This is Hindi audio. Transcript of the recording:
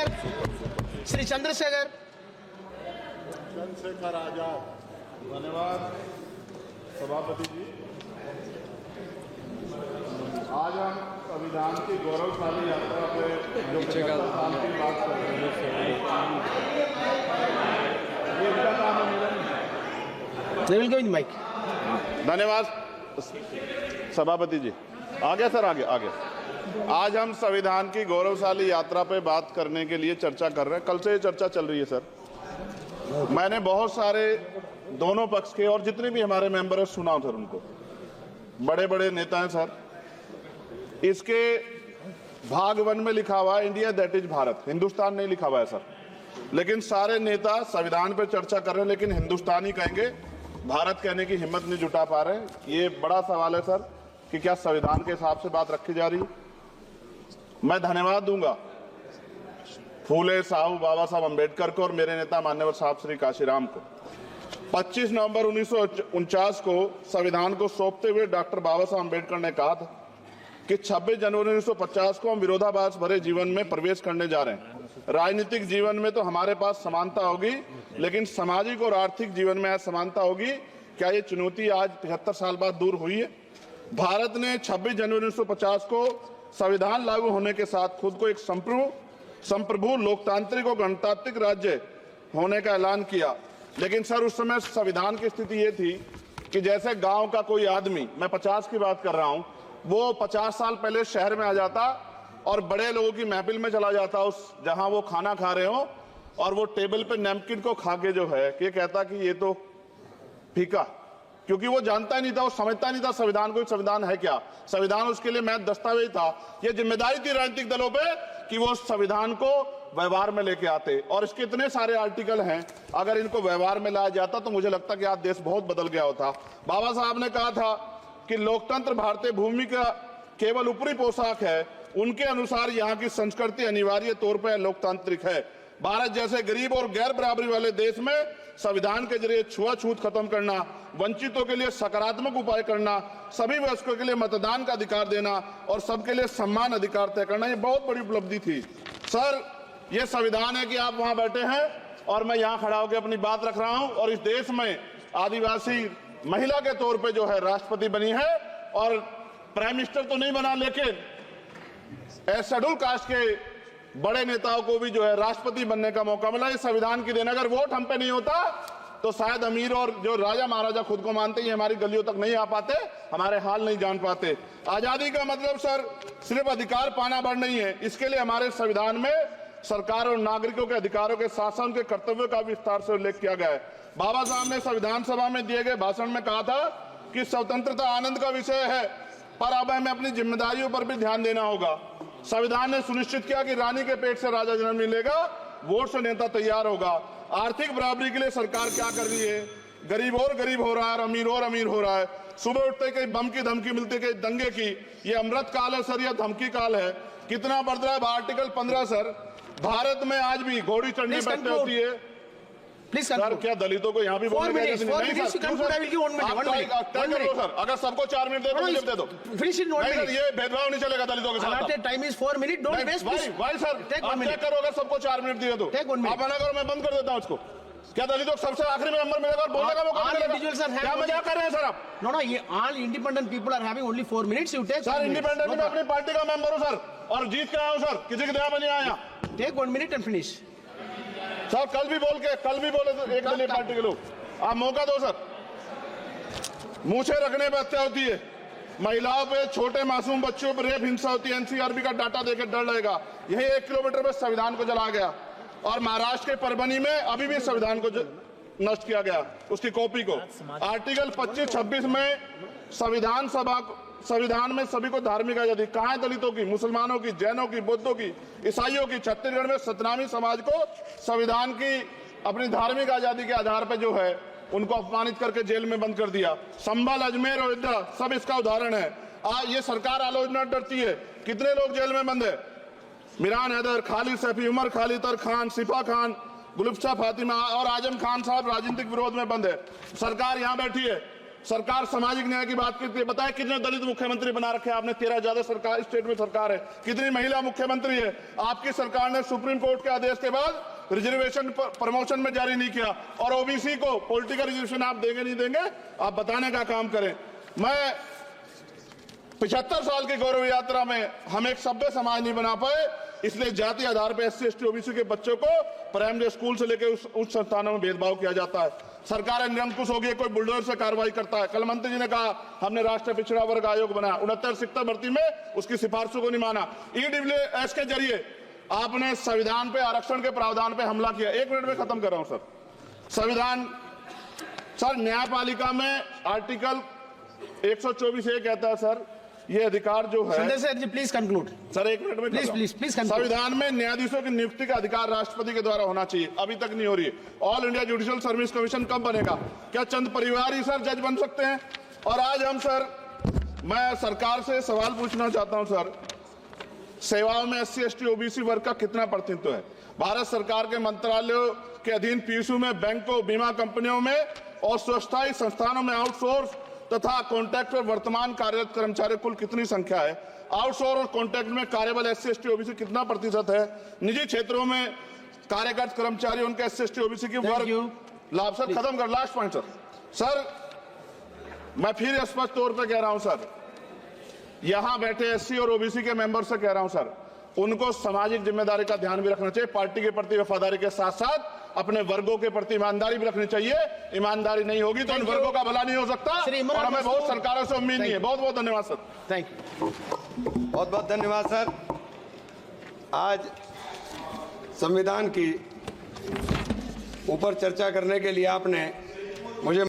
श्री चंद्रशेखर आजाद। धन्यवाद सभापति जी। आज हम संविधान की गौरवशाली यात्रा पे जो 75 साल की बात कर रहे हैं, ये इनका काम है मेरा नहीं। माइक। धन्यवाद सभापति जी। आगे सर, आगे। आज हम संविधान की गौरवशाली यात्रा पे बात करने के लिए चर्चा कर रहे हैं। कल से ये चर्चा चल रही है सर। मैंने बहुत सारे दोनों पक्ष के और जितने भी हमारे मेंबर हैं सुना सर, उनको बड़े बड़े नेता हैं सर। इसके भाग 1 में लिखा हुआ है India that is Bharat, Hindustan नहीं लिखा हुआ है सर। लेकिन सारे नेता संविधान पे चर्चा कर रहे हैं, लेकिन हिंदुस्तान ही कहेंगे, भारत कहने की हिम्मत नहीं जुटा पा रहे हैं। ये बड़ा सवाल है सर कि क्या संविधान के हिसाब से बात रखी जा रही है। मैं धन्यवाद दूंगा फूले साहब बाबा साहब अम्बेडकर को और मेरे नेता मान्यवर साहब श्री काशीराम को। 25 नवंबर 1949 को संविधान को सौंपते हुए डॉक्टर बाबा साहब अम्बेडकर ने कहा था कि 26 जनवरी 1950 को हम विरोधाभास भरे जीवन में प्रवेश करने जा रहे हैं। राजनीतिक जीवन में तो हमारे पास समानता होगी, लेकिन सामाजिक और आर्थिक जीवन में असमानता होगी। क्या ये चुनौती आज 75 साल बाद दूर हुई है? भारत ने 26 जनवरी 1950 को संविधान लागू होने के साथ खुद को एक संप्रभु लोकतांत्रिक और गणतांत्रिक राज्य होने का ऐलान किया। लेकिन सर उस समय संविधान की स्थिति ये थी कि जैसे गांव का कोई आदमी, मैं 50 की बात कर रहा हूं, वो 50 साल पहले शहर में आ जाता और बड़े लोगों की महफिल में चला जाता, उस जहां वो खाना खा रहे हो, और वो टेबल पे नैपकिन को खा के जो है कि कहता कि ये तो फीका, क्योंकि वो जानता ही नहीं था, वो समझता नहीं था संविधान को, संविधान है क्या। संविधान उसके लिए महज दस्तावेज था। ये जिम्मेदारी थी राजनीतिक दलों पे कि वो संविधान को व्यवहार में लेके आते। और इसके इतने सारे आर्टिकल हैं, अगर इनको व्यवहार में लाया जाता तो मुझे लगता कि आज देश बहुत बदल गया होता। बाबा साहब ने कहा था कि लोकतंत्र भारतीय भूमि का केवल ऊपरी पोशाक है, उनके अनुसार यहाँ की संस्कृति अनिवार्य तौर पर लोकतांत्रिक है। भारत जैसे गरीब और गैर बराबरी वाले देश में संविधान के जरिए छुआछूत खत्म करना, वंचितों के लिए सकारात्मक उपाय करना, सभी वयस्कों के लिए मतदान का अधिकार देना और सबके लिए सम्मान अधिकार तय करना, ये बहुत बड़ी उपलब्धि थी सर। ये संविधान है कि आप वहां बैठे हैं और मैं यहाँ खड़ा होकर अपनी बात रख रहा हूं, और इस देश में आदिवासी महिला के तौर पे जो है राष्ट्रपति बनी है, और प्राइम मिनिस्टर तो नहीं बना, लेकिन शेड्यूल कास्ट के बड़े नेताओं को भी जो है राष्ट्रपति बनने का मौका मिला। इस संविधान की देन, अगर वोट हम पे नहीं होता तो शायद अमीर और जो राजा महाराजा खुद को मानते हैं हमारी गलियों तक नहीं आ पाते, हमारे हाल नहीं जान पाते। आजादी का मतलब सर सिर्फ अधिकार पाना भर नहीं है, इसके लिए हमारे संविधान में सरकार और नागरिकों के अधिकारों के साथ साथ उनके कर्तव्यों का विस्तार से उल्लेख किया गया है। बाबा साहब ने संविधान सभा में दिए गए भाषण में कहा था कि स्वतंत्रता आनंद का विषय है, पर अब हमें अपनी जिम्मेदारियों पर भी ध्यान देना होगा। संविधान ने सुनिश्चित किया कि रानी के पेट से राजा जन्म नहीं लेगा, वोट से नेता तैयार होगा। आर्थिक बराबरी के लिए सरकार क्या कर रही है? गरीब और गरीब हो रहा है और अमीर हो रहा है। सुबह उठते कहीं बम की धमकी मिलती, कहीं दंगे की। ये अमृत काल है सर या धमकी काल है? कितना बढ़ रहा है आर्टिकल 15 सर। भारत में आज भी घोड़ी चढ़ने बैठते होती है। प्लीज सर, क्या दलितों को यहाँ भी बोलने का नहीं सर? अगर सबको 4 मिनट दे दो, मुझे दे दो। ये भेदभाव नहीं चलेगा दलितों के साथ। Time is 4 minute, don't waste. भाई सर, आप चेक करो, अगर सबको 4 मिनट दिए तो आप मना करो, मैं बंद कर देता हूँ इसको। क्या दलितों को सबसे आखिरी में नंबर मिलेगा और बोलने का मौका मिलेगा? क्या मजाक कर रहे हैं सर आप? नो, ये all independent people are having only 4 minutes. You take sir, independent में अपनी पार्टी का मेंबर हूँ सर, और जीत के आया हूँ सर, किसी की दया में नहीं आया। Take 1 minute and finish sir. कल भी बोले तो एक दलीय पार्टी के लोग, आप मौका दो सर। मूछे रखने पर हत्या होती है, महिलाओं पे, छोटे मासूम बच्चों पर रेप हिंसा होती है। एनसीआरबी का डाटा देकर डर लगेगा। यही 1 किलोमीटर में संविधान को जला गया, और महाराष्ट्र के परभनी में अभी भी संविधान को नष्ट किया गया, उसकी कॉपी को। आर्टिकल 25-26 में संविधान में सभी को धार्मिक आजादी। कहाँ है दलितों की, मुसलमानों की, जैनों की, बौद्धों की, ईसाइयों की? छत्तीसगढ़ में सतनामी समाज को संविधान की अपनी धार्मिक आजादी के आधार पर जो है उनको अपमानित करके जेल में बंद कर दिया। संभल, अजमेर, अयोध्या सब इसका उदाहरण है। आज ये सरकार आलोचना डरती है। कितने लोग जेल में बंद है? मिरान हैदर, खालिद सैफी, उमर खालिद खान, सिफा खान, गुलफ्शा फातिमा और आजम खान साहब राजनीतिक विरोध में बंद है। सरकार यहाँ बैठी है, सरकार सामाजिक न्याय की बात करती है। बताए कितने दलित मुख्यमंत्री बना रखे हैं आपने? 13 ज्यादा सरकार स्टेट में सरकार है। कितनी महिला मुख्यमंत्री है? आपकी सरकार ने सुप्रीम कोर्ट के आदेश के बाद रिजर्वेशन प्रमोशन में जारी नहीं किया, और ओबीसी को पॉलिटिकल रिजर्वेशन आप देंगे नहीं देंगे, आप बताने का काम करें। मैं 75 साल की गौरव यात्रा में हम एक सभ्य समाज नहीं बना पाए, इसलिए जाति आधार पर SC ST OBC के बच्चों को प्राइमरी स्कूल से लेकर उच्च संस्थानों में भेदभाव किया जाता है। सरकार निरंकुश हो गई, कोई बुलडोजर से कार्रवाई करता है। कल मंत्री जी ने कहा हमने राष्ट्रीय पिछड़ा वर्ग आयोग बनाया, 69 शिक्षक भर्ती में उसकी सिफारिशों को नहीं माना। EWS के जरिए आपने संविधान पे आरक्षण के प्रावधान पे हमला किया। 1 मिनट में खत्म कर रहा हूं सर। संविधान सर, न्यायपालिका में आर्टिकल 124 ये कहता है सर, ये अधिकार जो है, Sanjay sir ji please conclude sir 1 minute में प्लीज संविधान में न्यायाधीशों की नियुक्ति का अधिकार राष्ट्रपति के द्वारा होना चाहिए, अभी तक नहीं हो रही है। All India judicial service commission कब बनेगा? क्या चंद परिवार ही सर जज बन सकते हैं? और आज हम सर, मैं सरकार से सवाल पूछना चाहता हूं सर, सेवाओं में SC ST OBC वर्ग का कितना प्रतिनिधित्व है? भारत सरकार के मंत्रालयों के अधीन PSU में, बैंकों, बीमा कंपनियों में और स्वस्थायी संस्थानों में आउटसोर्स तथा कॉन्ट्रैक्ट पर वर्तमान कार्यरत कर्मचारी कुल कितनी संख्या है? आउटसोर्स और कॉन्ट्रैक्ट में कार्यबल SC ST OBC कितना प्रतिशत है? निजी क्षेत्रों में कार्यरत कर्मचारी, उनके SC ST OBC की वर्ग लाभ। सर खत्म कर, लास्ट पॉइंट सर, मैं फिर स्पष्ट तौर पर कह रहा हूं सर, यहां बैठे SC और OBC के मेंबर से कह रहा हूं सर, उनको सामाजिक जिम्मेदारी का ध्यान भी रखना चाहिए। पार्टी के प्रति वफादारी के साथ साथ अपने वर्गों के प्रति ईमानदारी भी रखनी चाहिए। ईमानदारी नहीं होगी तो उन वर्गों का भला नहीं हो सकता, और हमें बहुत सरकारों से उम्मीद नहीं है। बहुत बहुत धन्यवाद सर। थैंक यू, बहुत बहुत धन्यवाद सर। आज संविधान की ऊपर चर्चा करने के लिए आपने मुझे